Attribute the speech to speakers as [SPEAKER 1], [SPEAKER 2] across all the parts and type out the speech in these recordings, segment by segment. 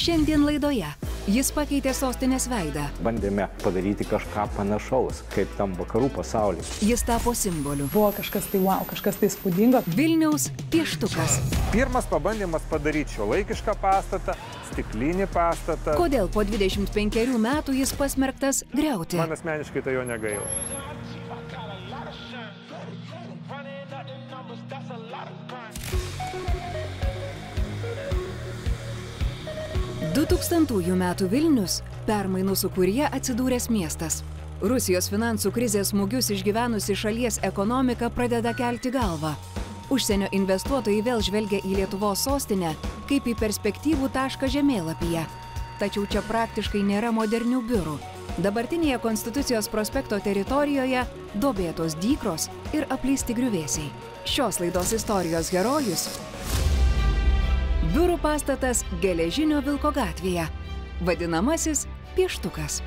[SPEAKER 1] Šiandien laidoje jis pakeitė sostinės veidą.
[SPEAKER 2] Bandėme padaryti kažką panašaus, kaip tam vakarų pasaulyje.
[SPEAKER 1] Jis tapo simboliu.
[SPEAKER 3] Buvo kažkas tai wow, kažkas tai įspūdingo.
[SPEAKER 1] Vilniaus pieštukas.
[SPEAKER 4] Pirmas pabandymas padaryti šiuolaikišką pastatą, stiklinį pastatą.
[SPEAKER 1] Kodėl po 25 metų jis pasmerktas griauti?
[SPEAKER 4] Man asmeniškai tai jo negaila.
[SPEAKER 1] 2000 metų Vilnius permainų sūkuryje atsidūręs miestas. Rusijos finansų krizės smūgius išgyvenusi šalies ekonomika pradeda kelti galvą. Užsienio investuotojai vėl žvelgia į Lietuvos sostinę kaip į perspektyvų tašką žemėlapyje. Tačiau čia praktiškai nėra modernių biurų. Dabartinėje Konstitucijos prospekto teritorijoje duobėtos dykros ir apleisti griuvėsiai. Šios laidos istorijos herojus – biurų pastatas Geležinio Vilko gatvėje, vadinamasis pieštukas.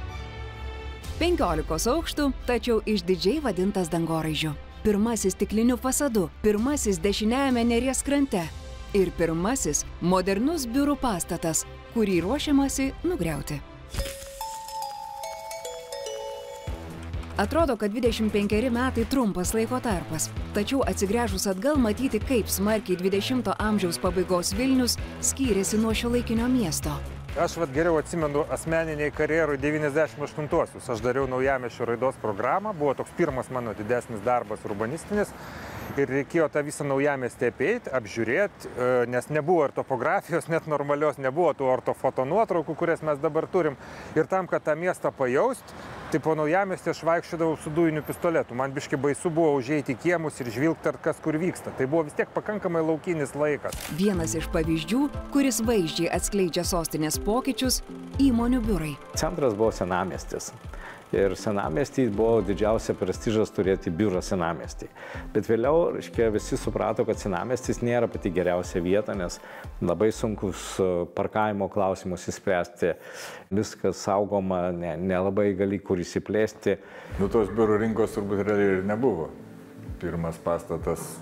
[SPEAKER 1] 15 aukštų, tačiau išdidžiai vadintas dangoraižiu. Pirmasis stikliniu fasadu, pirmasis dešiniajame Neries krante ir pirmasis modernus biurų pastatas, kurį ruošiamasi nugriauti. Atrodo, kad 25 metai trumpas laiko tarpas, tačiau atsigręžus atgal matyti, kaip smarkiai 20 amžiaus pabaigos Vilnius skyrėsi nuo šiuolaikinio miesto.
[SPEAKER 4] Aš geriau atsimenu asmeniniai karjerui 98-uosius. Aš dariau naujamiesčio raidos programą, buvo toks pirmas mano didesnis darbas urbanistinis ir reikėjo tą visą naujamiestį apeiti, apžiūrėti, nes nebuvo ir topografijos net normalios, nebuvo tų ortofoto nuotraukų, kurias mes dabar turim. Ir tam, kad tą miestą pajaust, tai po naujamiestį aš vaikščiodavau su dujiniu pistoletu. Man biškai baisu buvo užeiti į kiemus ir žvilgti, kas kur vyksta. Tai buvo vis tiek pakankamai laukinis laikas.
[SPEAKER 1] Vienas iš pavyzdžių, kuris vaizdžiai atskleidžia sostinės pokyčius – įmonių biurai.
[SPEAKER 2] Centras buvo senamiestis. Ir senamiestį buvo didžiausia prestižas turėti biurą senamiestį. Bet vėliau, visi suprato, kad senamiestis nėra pati geriausia vieta, nes labai sunkus parkavimo klausimus įspręsti. Viskas saugoma, nelabai gali kur įsiplėsti.
[SPEAKER 5] Nu, tos biurų rinkos turbūt realiai ir nebuvo. Pirmas pastatas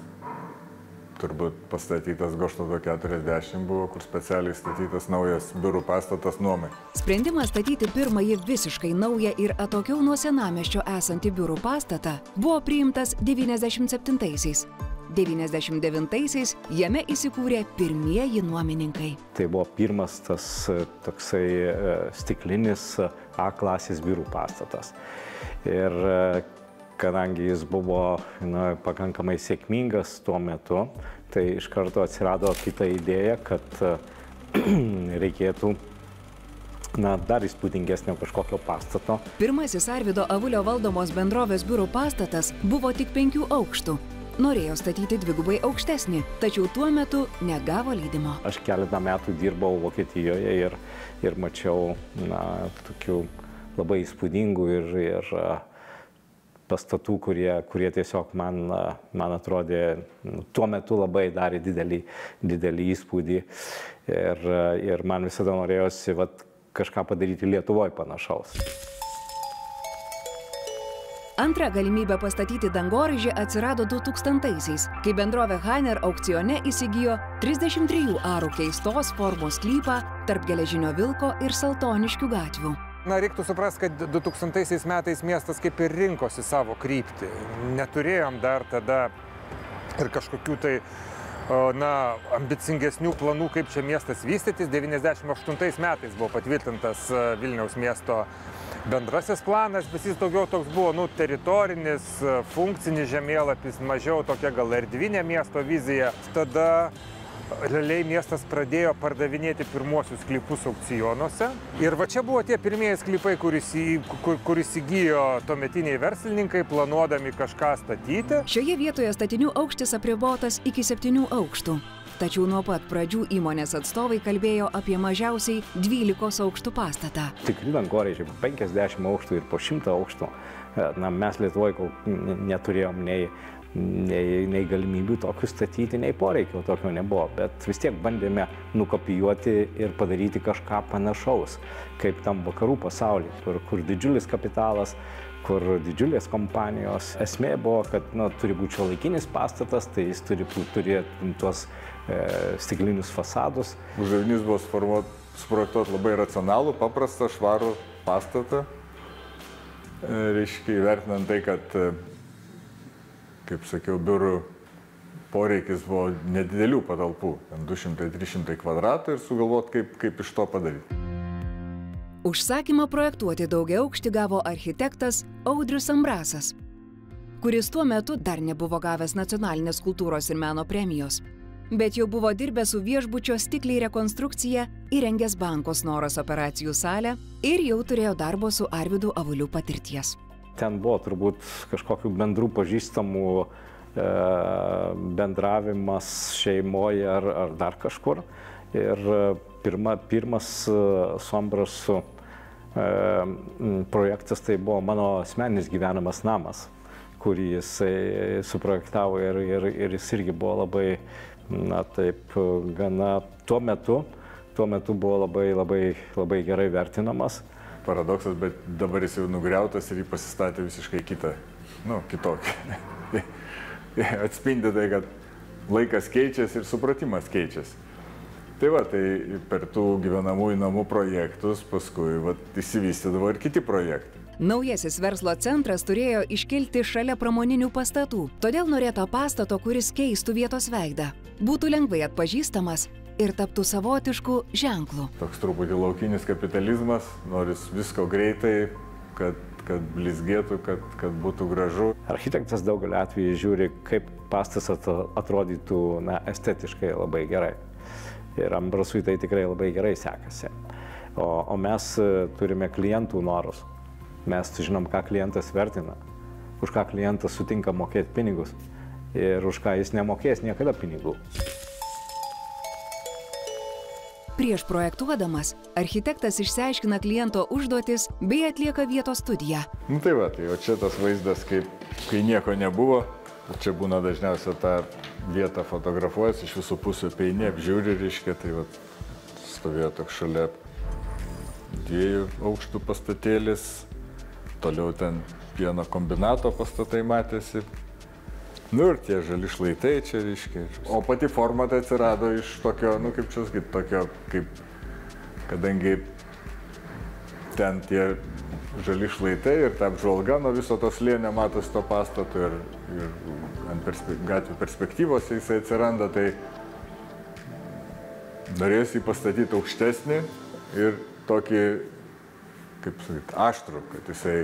[SPEAKER 5] turbūt pastatytas Goštauto 40 buvo, kur specialiai statytas naujas biurų pastatas nuomai.
[SPEAKER 1] Sprendimas statyti pirmąjį visiškai naują ir atokiau nuo senamiesčio esantį biurų pastatą buvo priimtas 97-aisiais. 99-aisiais jame įsikūrė pirmieji nuomininkai.
[SPEAKER 2] Tai buvo pirmas tas toksai stiklinis A klasės biurų pastatas. Ir kadangi jis buvo pakankamai sėkmingas tuo metu, tai iš karto atsirado kita idėja, kad reikėtų dar įspūdingesnio kažkokio pastato.
[SPEAKER 1] Pirmasis Arvydo Avulio valdomos bendrovės biurų pastatas buvo tik 5 aukštų. Norėjo statyti dvigubai aukštesnį, tačiau tuo metu negavo leidimo.
[SPEAKER 2] Aš keletą metų dirbau Vokietijoje ir mačiau tokių labai įspūdingų ir pastatų, kurie tiesiog man atrodė tuo metu labai darė didelį įspūdį. Ir man visada norėjosi kažką padaryti Lietuvoje panašaus.
[SPEAKER 1] Antra galimybė pastatyti dangoraižį atsirado 2000-aisiais, kai bendrovė Haner aukcione įsigijo 33 arų keistos formos sklypą tarp Geležinio Vilko ir Saltoniškių gatvių.
[SPEAKER 4] Reiktų suprasti, kad 2000 metais miestas kaip ir rinkosi savo kryptį. Neturėjom dar tada ir kažkokių tai ambicingesnių planų, kaip čia miestas vystytis. 98 metais buvo patvirtintas Vilniaus miesto bendrasis planas, bet jis daugiau toks buvo teritorinis, funkcinis žemėlapis, mažiau tokia gal erdvinė miesto vizija. Tada realiai miestas pradėjo pardavinėti pirmuosius sklypus aukcionuose. Ir čia buvo tie pirmieji sklypai, kur įsigijo tuometiniai verslininkai, planuodami kažką statyti.
[SPEAKER 1] Šioje vietoje statinių aukštis apribotas iki 7 aukštų. Tačiau nuo pat pradžių įmonės atstovai kalbėjo apie mažiausiai 12 aukštų pastatą.
[SPEAKER 2] Tikri dangoraižiai, 50 aukštų ir po 100 aukštų. Mes Lietuvoje neturėjom nei galimybių tokių statyti, nei poreikio tokio nebuvo, bet vis tiek bandėme nukopijuoti ir padaryti kažką panašaus, kaip tam vakarų pasaulyje, kur didžiulis kapitalas, kur didžiulės kompanijos. Esmė buvo, kad turi būti šiuolaikinis pastatas, tai jis turi turėti tuos stiklinius fasadus.
[SPEAKER 5] Uždavinys buvo suformuoti suprojektuoti labai racionalų, paprastą, švarų pastatą. Reiškia, įvertinant tai, kad, kaip sakiau, biurų poreikis buvo nedidelių patalpų, 200-300 kvadratų ir sugalvoti, kaip iš to padaryti.
[SPEAKER 1] Užsakymą projektuoti daugiaaukštį gavo architektas Audrius Ambrasas, kuris tuo metu dar nebuvo gavęs nacionalinės kultūros ir meno premijos, bet jau buvo dirbęs su viešbučio Stikliai rekonstrukcija, įrengęs banko Snoras operacijų salę ir jau turėjo darbo su Arvydu Avuliu patirties.
[SPEAKER 2] Ten buvo turbūt kažkokių bendrų pažįstamų bendravimas šeimoje ar dar kažkur. Ir pirmas su Ambrasu projektas tai buvo mano asmeninis gyvenamas namas, kurį jisai suprojektavo ir jis irgi buvo labai, na taip, gana tuo metu buvo labai gerai vertinamas.
[SPEAKER 5] Paradoksas, bet dabar jis jau nugriautas ir jį pasistatė visiškai kitą, kitokį. Atspindi tai, kad laikas keičiasi ir supratimas keičiasi. Tai per tų gyvenamųjų namų projektus paskui įsivystydavo ir kiti projektai.
[SPEAKER 1] Naujasis verslo centras turėjo iškilti šalia pramoninių pastatų, todėl norėto pastato, kuris keistų vietos veidą, būtų lengvai atpažįstamas ir taptų savotišku ženklu.
[SPEAKER 5] Toks truputį laukinis kapitalizmas, noris visko greitai, kad blizgėtų, kad būtų gražu.
[SPEAKER 2] Architektas daugelį atvejų žiūri, kaip pastas atrodytų estetiškai labai gerai. Ir Ambrasui tai tikrai labai gerai sekasi. O mes turime klientų norus. Mes žinom, ką klientas vertina, už ką klientas sutinka mokėti pinigus ir už ką jis nemokės niekada pinigų.
[SPEAKER 1] Prieš projektuodamas, architektas išsiaiškina kliento užduotis bei atlieka vietos studiją.
[SPEAKER 5] Tai o čia tas vaizdas, kai nieko nebuvo. Čia būna dažniausiai tą vietą fotografuojas, iš visų pusių peini, apžiūri, reiškia, tai stovėjo toks šalia 2 aukštų pastatėlis, toliau ten pieno kombinato pastatai matėsi. Ir tie žali šlaitai čia, reiškia. O pati forma tai atsirado iš tokio, kadangi ten tie žali šlaitai ir ta apžvalga nuo viso to slėnio matosi to pastato ir ant gatvių perspektyvos jisai atsiranda, tai norėjusi jį pastatyti aukštesnį ir tokį, aštrų, kad jisai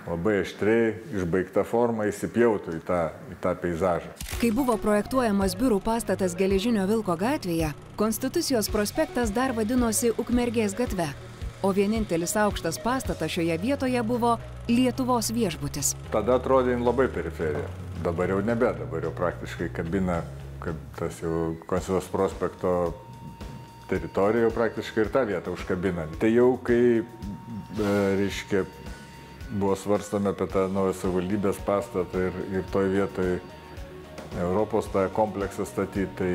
[SPEAKER 5] labai aštriai išbaigta forma įsipjautų į tą peizažą.
[SPEAKER 1] Kai buvo projektuojamas biurų pastatas Geležinio Vilko gatvėje, Konstitucijos prospektas dar vadinosi Ukmergės gatve, o vienintelis aukštas pastatas šioje vietoje buvo Lietuvos viešbutis.
[SPEAKER 5] Tada atrodė labai periferija. Dabar jau nebe, dabar jau praktiškai kabina, kaip tas jau Konstitucijos prospekto teritorija jau praktiškai ir tą vietą užkabina. Tai jau kai, reiškia, buvo svarstami apie tą naują savivaldybės pastatą ir toj vietoj Europos tą kompleksą statyti, tai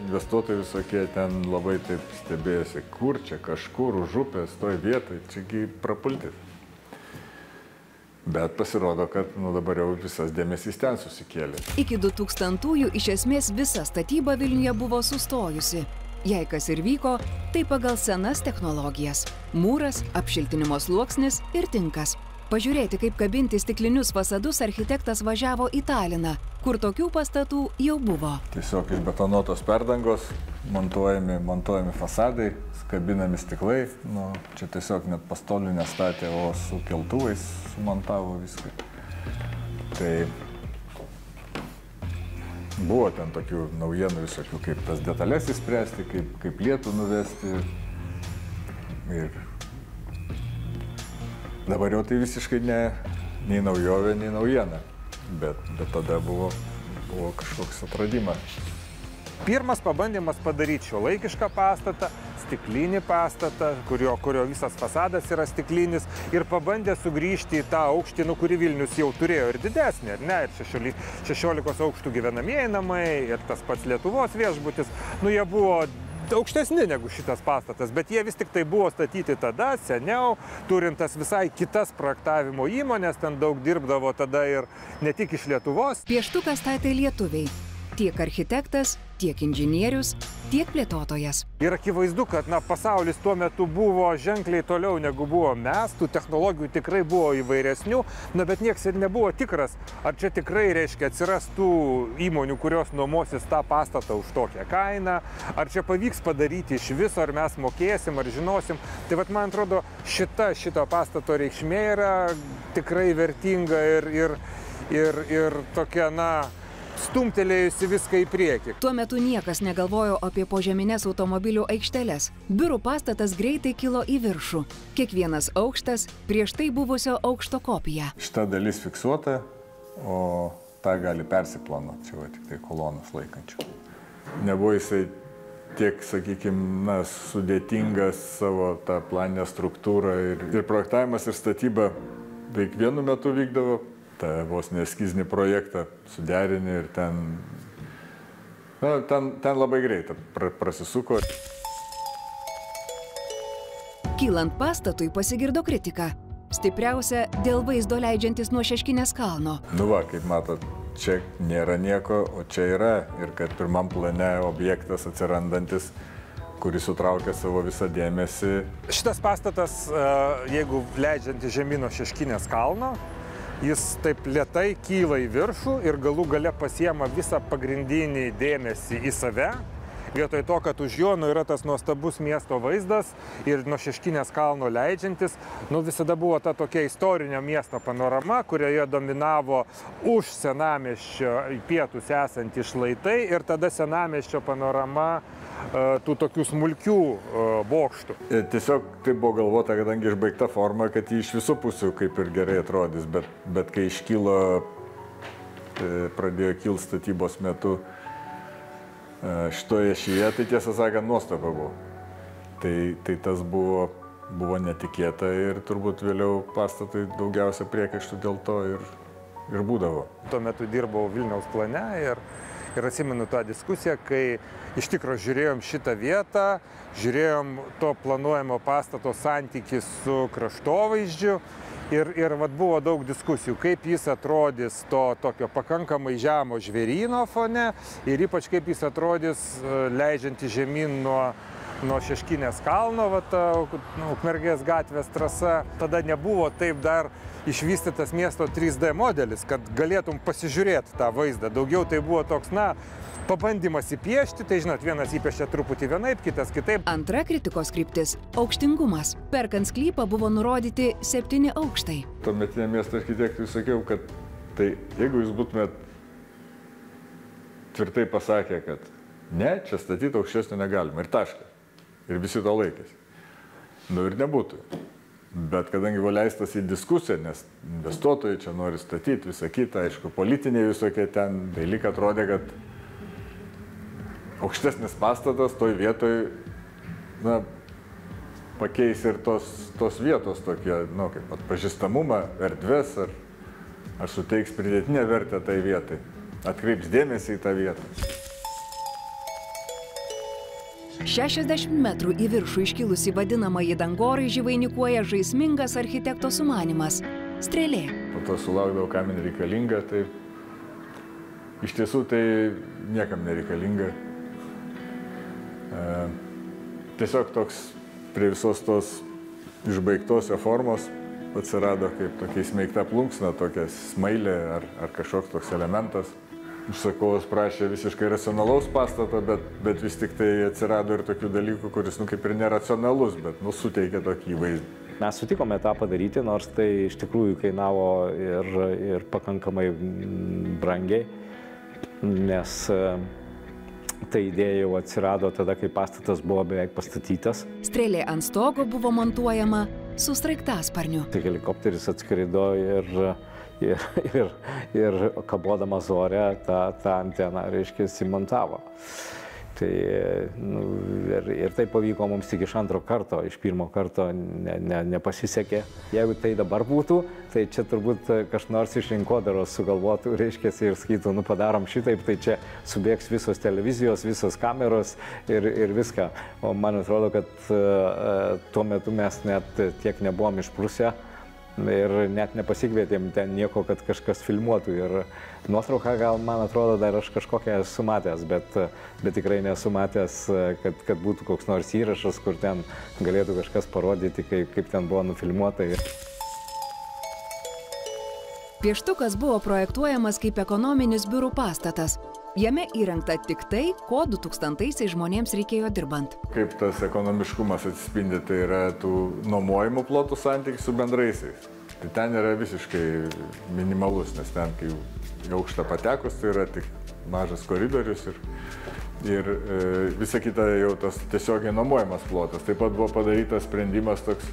[SPEAKER 5] investuotojai visokie ten labai taip stebėjosi, kur čia kažkur už upės toj vietoj, čiagi prapultis. Bet pasirodo, kad dabar jau visas dėmesys ten susikėlė.
[SPEAKER 1] Iki 2000-ųjų iš esmės visa statyba Vilniuje buvo sustojusi. Jei kas ir vyko, tai pagal senas technologijas – mūras, apšiltinimo sluoksnis ir tinkas. Pažiūrėti, kaip kabinti stiklinius fasadus architektas važiavo į Taliną, kur tokių pastatų jau buvo.
[SPEAKER 5] Tiesiog iš betonuotos perdangos montuojami fasadai, kabinami stiklai. Čia tiesiog net pastolių nestatė, o su keltuvais sumontavo viską. Tai buvo ten tokių naujienų visokių, kaip tas detalės įspręsti, kaip lietų nuvesti. Ir dabar jau tai visiškai nei naujovė, nei naujiena, bet tada buvo kažkoks atradimas.
[SPEAKER 4] Pirmas pabandymas padaryti šiuolaikišką pastatą, stiklinį pastatą, kurio visas fasadas yra stiklinis, ir pabandė sugrįžti į tą aukštį, kurį Vilnius jau turėjo ir didesnį, ar ne, ir 16 aukštų gyvenamieji namai, ir tas pats Lietuvos viešbutis, jie buvo aukštesni negu šitas pastatas, bet jie vis tik tai buvo statyti tada, seniau, turint tas visai kitas projektavimo įmonės, ten daug dirbdavo tada ir ne tik iš Lietuvos.
[SPEAKER 1] Pieštuką statė lietuviai. Tiek architektas, tiek inžinierius, tiek plėtotojas.
[SPEAKER 4] Ir akivaizdu, kad pasaulis tuo metu buvo ženkliai toliau negu buvo mes, tų technologijų tikrai buvo įvairesnių, bet nieks ir nebuvo tikras, ar čia tikrai reiškia atsiras tų įmonių, kurios nuomosis tą pastatą už tokią kainą, ar čia pavyks padaryti iš viso, ar mes mokėsim, ar žinosim. Tai vat, man atrodo, šito pastato reikšmė yra tikrai vertinga ir tokia, stumtelėjusi viską į priekį.
[SPEAKER 1] Tuo metu niekas negalvojo apie požeminės automobilių aikšteles. Biurų pastatas greitai kilo į viršų. Kiekvienas aukštas prieš tai buvusio aukšto kopija.
[SPEAKER 5] Šita dalis fiksuota, o tą gali persiplanuoti, čia va tik tai kolonas laikančių. Nebuvo jisai tiek, sakykime, sudėtingas savo tą planinę struktūrą ir projektavimas ir statyba beveik vienu metu vykdavo. Ta vos neskizinį projektą suderinį ir ten labai greitai prasisuko.
[SPEAKER 1] Kylant pastatui pasigirdo kritika. Stipriausia dėl vaizdo leidžiantis nuo Šeškinės kalno.
[SPEAKER 5] Kaip matot, čia nėra nieko, o čia yra. Ir kad pirmam plane objektas atsirandantis, kuris sutraukia savo visą dėmesį.
[SPEAKER 4] Šitas pastatas, jeigu leidžiantis žemyn nuo Šeškinės kalno, jis taip lėtai kyla į viršų ir galų gale pasiema visą pagrindinį dėmesį į save. Vietoj to, kad už jo yra tas nuostabus miesto vaizdas ir nuo Šeškinės kalno leidžiantis, visada buvo ta tokia istorinio miesto panorama, kurioje dominavo už senamiesčio į pietus esantys šlaitai ir tada senamiesčio panorama tų tokių smulkių bokštų.
[SPEAKER 5] Tiesiog tai buvo galvota, kadangi išbaigta forma, kad jį iš visų pusių kaip ir gerai atrodys, bet kai iškilo, pradėjo kilti statybos metu šitoje šyje, tai tiesą sakant, nuostaba buvo. Tai tas buvo netikėta ir turbūt vėliau pastatui daugiausia priekaištų dėl to ir būdavo.
[SPEAKER 4] Tuo metu dirbau Vilniaus plane ir atsimenu tą diskusiją, kai iš tikrųjų žiūrėjom šitą vietą, žiūrėjom to planuojamo pastato santykį su kraštovaizdžiu ir buvo daug diskusijų, kaip jis atrodys to tokio pakankamai žemo žvėryno fone ir ypač kaip jis atrodys leidžiantį žemyn nuo Šeškinės kalno, Ukmergės gatvės trasa. Tada nebuvo taip dar išvystytas miesto 3D modelis, kad galėtum pasižiūrėti tą vaizdą. Daugiau tai buvo toks, pabandymas įpiešti, tai žinot, vienas įpiešė truputį vienaip, kitas kitaip.
[SPEAKER 1] Antra kritikos kryptis – aukštingumas. Perkant sklypą buvo nurodyti 7 aukštai.
[SPEAKER 5] Tuometinė miesto architektui sakiau, kad tai jeigu jūs būtumėt tvirtai pasakę, kad ne, čia statyti aukštesnio negalima ir taškas. Ir visi to laikėsi. Ir nebūtų. Bet kadangi buvo leistas į diskusiją, nes investuotojai čia nori statyti visą kitą, aišku, politiniai visokie ten, tai lyg atrodė, kad aukštesnis pastatas toj vietoj, pakeis ir tos vietos tokie, kaip atpažįstamumą, erdvės, ar suteiks pridėtinę vertę tai vietai, atkreips dėmesį į tą vietą.
[SPEAKER 1] 60 metrų į viršų iškilusi vadinamąjį dangoraižį vainikuoja žaismingas architekto sumanymas – strėlė.
[SPEAKER 5] Po to sulaukdavau, kam nereikalinga, tai iš tiesų tai niekam nereikalinga. Tiesiog toks prie visos tos išbaigtos formos atsirado kaip tokia įsmeigta plunksna, tokia smailė ar kažkoks toks elementas. Užsakovas prašė visiškai racionalaus pastato, bet vis tik tai atsirado ir tokių dalykų, kuris kaip ir neracionalus, bet suteikia tokį įvaizdį.
[SPEAKER 2] Mes sutikome tą padaryti, nors tai iš tikrųjų kainavo ir pakankamai brangiai, nes ta idėja jau atsirado tada, kai pastatas buvo beveik pastatytas.
[SPEAKER 1] Strėlė ant stogo buvo montuojama su sraigtasparniu.
[SPEAKER 2] Tai helikopteris atskrido ir kabodamas ore tą anteną, reiškia, įsimontavo. Tai, ir tai pavyko mums tik iš antro karto, iš pirmo karto nepasisekė. Jeigu tai dabar būtų, tai čia turbūt kas nors iš rinkodaros sugalvotų, reiškia, ir sakytų, padarom šitaip, tai čia subėgs visos televizijos, visos kameros ir viską. O man atrodo, kad tuo metu mes net tiek nebuvom išprusę, ir net nepasikvietėm ten nieko, kad kažkas filmuotų. Ir nuotrauką gal, man atrodo, dar aš kažkokią esu matęs, bet tikrai nesu matęs, kad būtų koks nors įrašas, kur ten galėtų kažkas parodyti, kaip ten buvo nufilmuota.
[SPEAKER 1] Pieštukas buvo projektuojamas kaip ekonominis biurų pastatas. Jame įrengta tik tai, ko 2000-aisiais žmonėms reikėjo dirbant.
[SPEAKER 5] Kaip tas ekonomiškumas atsispindi, tai yra tų nuomojimų plotų santykis su bendraisiais. Tai ten yra visiškai minimalus, nes ten, kai į aukštą patekus, tai yra tik mažas koridorius ir visa kita jau tas tiesiogiai nuomojamas plotas. Taip pat buvo padarytas sprendimas toks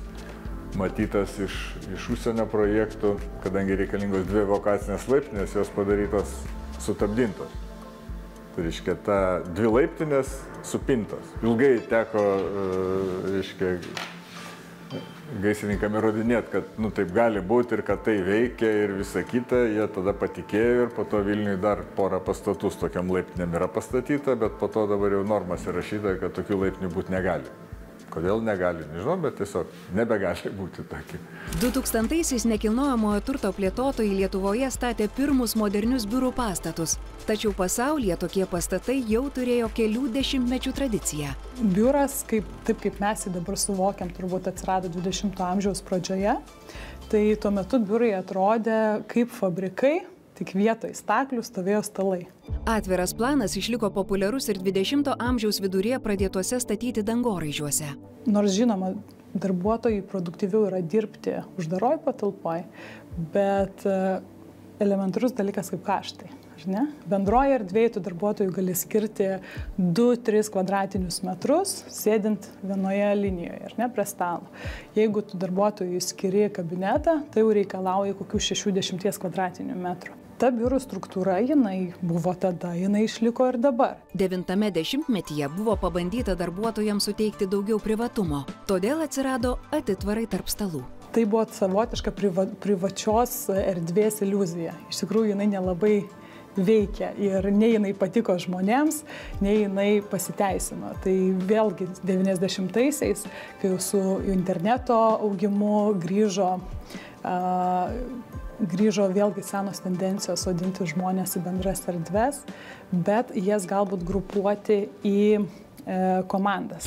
[SPEAKER 5] matytas iš užsienio projektų, kadangi reikalingos 2 evakuacinės laiptinės, jos padarytos sutapdintos. Tai reiškia, 2 laiptinės supintos. Ilgai teko, gaisrininkam įrodinėti, kad taip gali būti ir kad tai veikia ir visa kita. Jie tada patikėjo ir po to Vilniui dar porą pastatų su tokiam laiptinėm yra pastatyta, bet po to dabar jau normas įrašyta, kad tokių laiptinių būti negali. Kodėl negali, nežinau, bet tiesiog nebegali būti tokie.
[SPEAKER 1] 2000-aisiais nekilnojamojo turto plėtotojai Lietuvoje statė pirmus modernius biurų pastatus. Tačiau pasaulyje tokie pastatai jau turėjo kelių dešimtmečių tradiciją.
[SPEAKER 3] Biuras, taip kaip mes jį dabar suvokiam, turbūt atsirado 20-ojo amžiaus pradžioje. Tai tuo metu biurai atrodė kaip fabrikai, tik vietoj staklių stovėjo stalai.
[SPEAKER 1] Atviras planas išliko populiarus ir 20-ojo amžiaus viduryje pradėtuose statyti dangoraižiuose.
[SPEAKER 3] Nors žinoma, darbuotojai produktyviau yra dirbti uždaroj patalpoj, bet elementarus dalykas kaip kaštai. Bendroje erdvėje tų darbuotojų gali skirti 2-3 kvadratinius metrus, sėdint vienoje linijoje, prie stalo. Jeigu tu darbuotojui skiri kabinetą, tai jau reikalauja kokių 60 kvadratinių metrų. Ta biurų struktūra, jinai buvo tada, jinai išliko ir dabar.
[SPEAKER 1] 9-ame dešimtmetyje buvo pabandyta darbuotojams suteikti daugiau privatumo, todėl atsirado atitvarai tarp stalų.
[SPEAKER 3] Tai buvo savotiška privačios erdvės iliuzija. Iš tikrųjų, jinai nelabai veikia ir nei jinai patiko žmonėms, nei jinai pasiteisino. Tai vėlgi 90-aisiais, kai jau su interneto augimu grįžo vėlgi senos tendencijos sodinti žmonės į bendras erdves, bet jas galbūt grupuoti į komandas.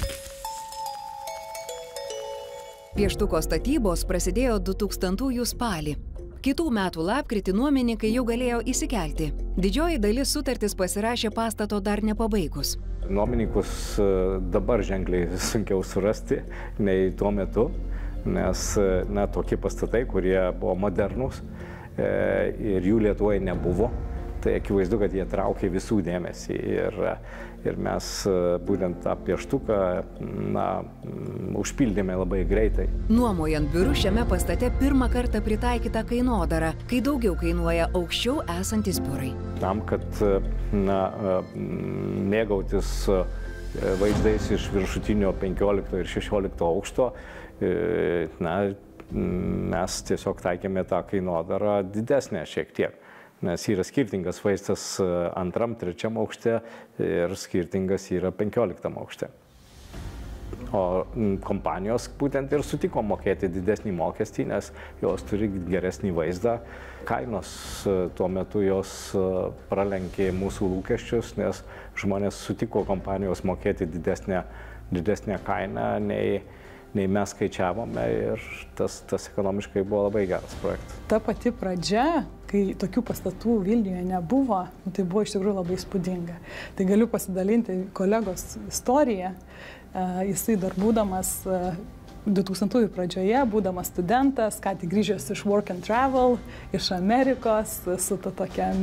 [SPEAKER 1] Pieštuko statybos prasidėjo 2000-ųjų spalį. Kitų metų lapkritį nuomininkai jau galėjo įsikelti. Didžioji dalis sutartis pasirašė pastato dar nepabaigus.
[SPEAKER 2] Nuomininkus dabar ženkliai sunkiau surasti nei tuo metu, nes tokie pastatai, kurie buvo modernūs ir jų Lietuvoje nebuvo, tai akivaizdu, kad jie traukė visų dėmesį. Ir mes būtent tą pieštuką užpildėme labai greitai.
[SPEAKER 1] Nuomojant biurus šiame pastate pirmą kartą pritaikyta kainodara, kai daugiau kainuoja aukščiau esantis biurai.
[SPEAKER 2] Tam, kad mėgautis vaizdais iš viršutinio 15 ir 16 aukšto, mes tiesiog taikėme tą kainodarą didesnę šiek tiek. Nes yra skirtingas vaizdas 2, 3 aukšte ir skirtingas yra 15 aukšte. O kompanijos būtent ir sutiko mokėti didesnį mokestį, nes jos turi geresnį vaizdą. Kainos tuo metu jos pralenkė mūsų lūkesčius, nes žmonės sutiko kompanijos mokėti didesnę kainą nei mes skaičiavome ir tas ekonomiškai buvo labai geras projektas.
[SPEAKER 3] Ta pati pradžia, kai tokių pastatų Vilniuje nebuvo, tai buvo iš tikrųjų labai įspūdinga. Tai galiu pasidalinti kolegos istoriją. Jisai dar būdamas 2000-ųjų pradžioje, būdamas studentas, ką tik grįžęs iš work and travel, iš Amerikos, su ta tokia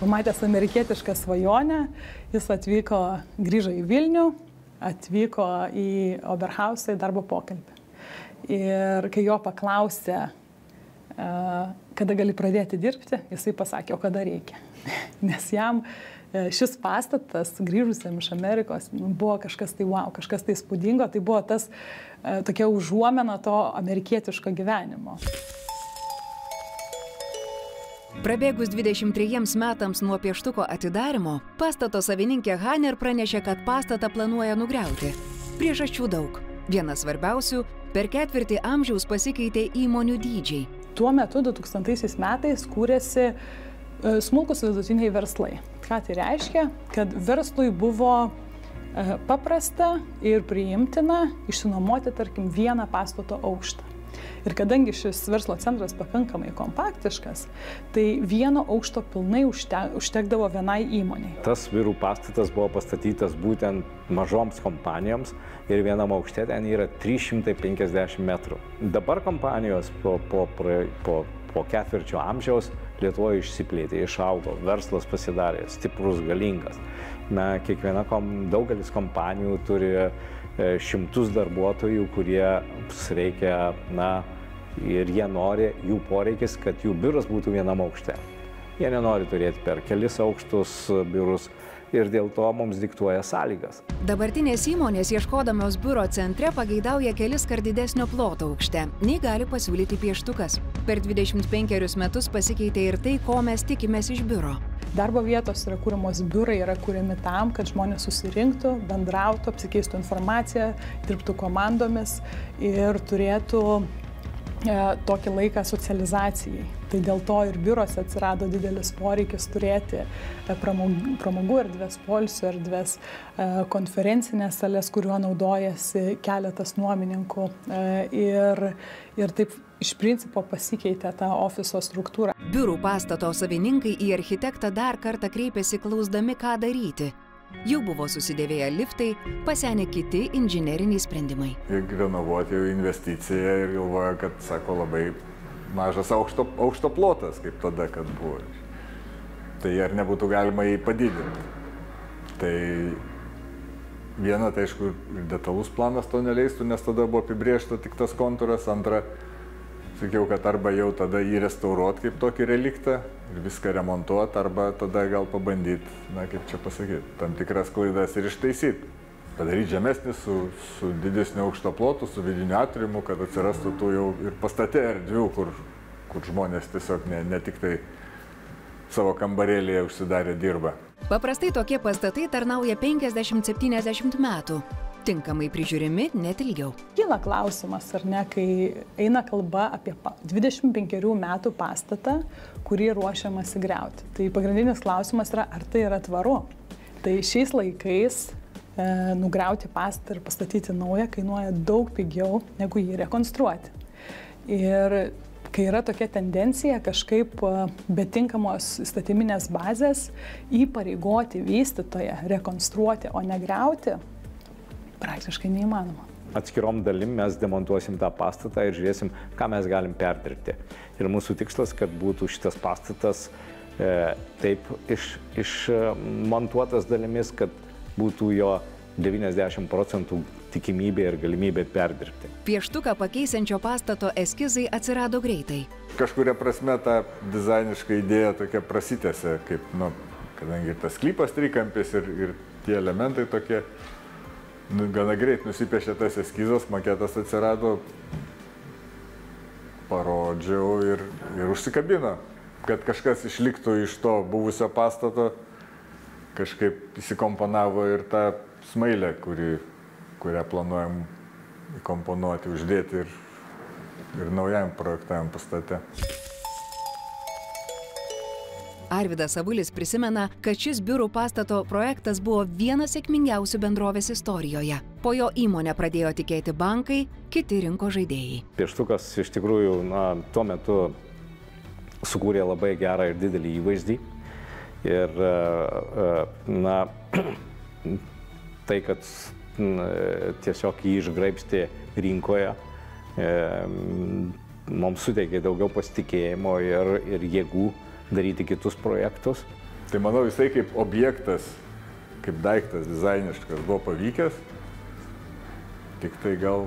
[SPEAKER 3] pamatęs amerikietišką svajonę, jis grįžo į Vilnių, atvyko į Oberhausą į darbo pokalbį. Ir kai jo paklausė, kada gali pradėti dirbti, jisai pasakė, o kada reikia. Nes jam šis pastatas, grįžusiam iš Amerikos, buvo kažkas tai wow, kažkas tai įspūdingo, tai buvo tas tokia užuomena to amerikietiško gyvenimo.
[SPEAKER 1] Prabėgus 23 metams nuo pieštuko atidarymo, pastato savininkė Haner pranešė, kad pastatą planuoja nugriauti. Priežasčių daug. Vienas svarbiausių – per ketvirtį amžiaus pasikeitė įmonių dydžiai.
[SPEAKER 3] Tuo metu 2000 metais kūrėsi smulkus vidutiniai verslai. Ką tai reiškia? Kad verslui buvo paprasta ir priimtina išsinuomoti, tarkim, vieną pastato aukštą. Ir kadangi šis verslo centras pakankamai kompaktiškas, tai vieno aukšto pilnai užtekdavo vienai įmoniai.
[SPEAKER 2] Tas biurų pastatas buvo pastatytas būtent mažoms kompanijoms ir vienam aukšte ten yra 350 metrų. Dabar kompanijos po ketvirčio amžiaus Lietuvoje išsiplėtė, išaugo, verslas pasidarė stiprus, galingas. Daugelis kompanijų turi šimtus darbuotojų, kurie reikia, ir jie nori, jų poreikis, kad jų biuras būtų vienam aukšte. Jie nenori turėti per kelis aukštus biurus ir dėl to mums diktuoja sąlygas.
[SPEAKER 1] Dabartinės įmonės, ieškodamos biuro centre, pageidauja keliskart didesnio ploto aukšte, nei gali pasiūlyti pieštukas. Per 25 metus pasikeitė ir tai, ko mes tikimės iš biuro.
[SPEAKER 3] Darbo vietos yra kūriamos, biurai yra kūriami tam, kad žmonės susirinktų, bendrautų, apsikeistų informaciją, dirbtų komandomis ir turėtų tokį laiką socializacijai. Tai dėl to ir biurose atsirado didelis poreikis turėti pramogų erdvės, poilsio erdvės, konferencinės salės, kuriuo naudojasi keletas nuomininkų. Ir taip iš principo pasikeitė ta ofiso struktūra.
[SPEAKER 1] Biurų pastato savininkai į architektą dar kartą kreipėsi klausdami, ką daryti. Jau buvo susidėvėję liftai, pasenę kiti inžineriniai sprendimai.
[SPEAKER 5] Renovuoti jau investiciją ir galvoja, kad, sako, labai mažas aukšto plotas, kaip tada, kad buvo. Tai ar nebūtų galima jį padidinti. Tai viena, tai aišku, detalus planas to neleistų, nes tada buvo apibrėžta tik tas kontūras. Antra, sakiau, kad arba jau tada jį restauruoti kaip tokį reliktą ir viską remontuoti, arba tada gal pabandyti, kaip čia pasakyti, tam tikras klaidas ir ištaisyti. Padaryti žemesnį su didesniu aukšto plotu, su vidiniu atriumu, kad atsirastų tų jau ir pastate erdvių, kur žmonės tiesiog ne tik tai savo kambarėlėje užsidarę dirba.
[SPEAKER 1] Paprastai tokie pastatai tarnauja 50-70 metų. Tinkamai prižiūrimi net ilgiau.
[SPEAKER 3] Kyla klausimas, ar ne, kai eina kalba apie 25 metų pastatą, kurį ruošiamasi griauti. Tai pagrindinis klausimas yra, ar tai yra tvaru. Tai šiais laikais nugriauti pastatą ir pastatyti naują kainuoja daug pigiau, negu jį rekonstruoti. Ir kai yra tokia tendencija kažkaip be tinkamos įstatyminės bazės įpareigoti vystytoją rekonstruoti, o ne griauti, praktiškai neįmanoma.
[SPEAKER 2] Atskirom dalim mes demontuosim tą pastatą ir žiūrėsim, ką mes galim perdirbti. Ir mūsų tikslas, kad būtų šitas pastatas taip išmontuotas dalimis, kad būtų jo 90% tikimybė ir galimybė perdirbti.
[SPEAKER 1] Pieštuką pakeisiančio pastato eskizai atsirado greitai.
[SPEAKER 5] Kažkuria prasme ta dizainiška idėja tokia prasitęsė, kaip, kadangi tas sklypas trikampis ir tie elementai tokie, gana greit nusipiešė tas eskizas, maketas atsirado, parodžiau ir užsikabino, kad kažkas išliktų iš to buvusio pastato, kažkaip įsikomponavo ir tą smailę, kurią planuojam įkomponuoti, uždėti ir naujam projektavim pastate.
[SPEAKER 1] Arvydas Avulis prisimena, kad šis biurų pastato projektas buvo vienas sėkmingiausių bendrovės istorijoje. Po jo įmonę pradėjo tikėti bankai, kiti rinko žaidėjai.
[SPEAKER 2] Pieštukas iš tikrųjų tuo metu sukūrė labai gerą ir didelį įvaizdį. Ir tai, kad tiesiog jį išgraibstė rinkoje, mums suteikė daugiau pasitikėjimo ir jėgų daryti kitus projektus.
[SPEAKER 5] Tai manau, jisai kaip objektas, kaip daiktas dizainiškas buvo pavykęs, tik tai gal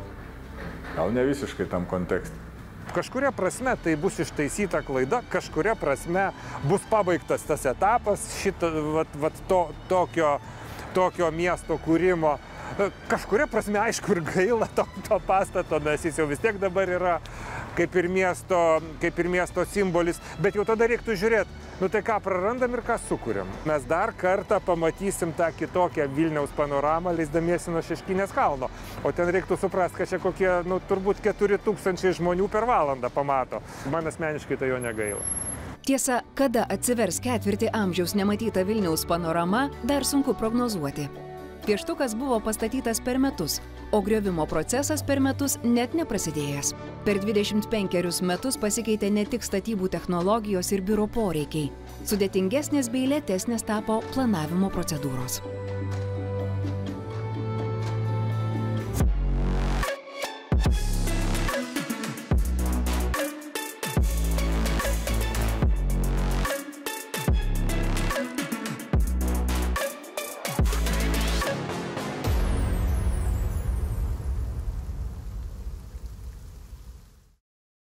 [SPEAKER 5] ne visiškai tam kontekste.
[SPEAKER 4] Kažkuria prasme tai bus ištaisyta klaida, kažkuria prasme bus pabaigtas tas etapas tokio miesto kūrimo. Kažkuria prasme, aišku, ir gaila to pastato, nes jis jau vis tiek dabar yra kaip ir miesto simbolis, bet jau tada reiktų žiūrėti, nu tai ką prarandam ir ką sukūrėm. Mes dar kartą pamatysim tą kitokią Vilniaus panoramą, leisdamiesi nuo Šeškinės kalno. O ten reiktų suprasti, kad čia kokie, nu turbūt 4000 žmonių per valandą pamato. Man asmeniškai tai jo negaila.
[SPEAKER 1] Tiesa, kada atsivers ketvirtį amžiaus nematyta Vilniaus panorama, dar sunku prognozuoti. Pieštukas buvo pastatytas per metus, o griovimo procesas per metus net neprasidėjęs. Per 25 metus pasikeitė ne tik statybų technologijos ir biuro poreikiai. Sudėtingesnės bei lėtesnės tapo planavimo procedūros.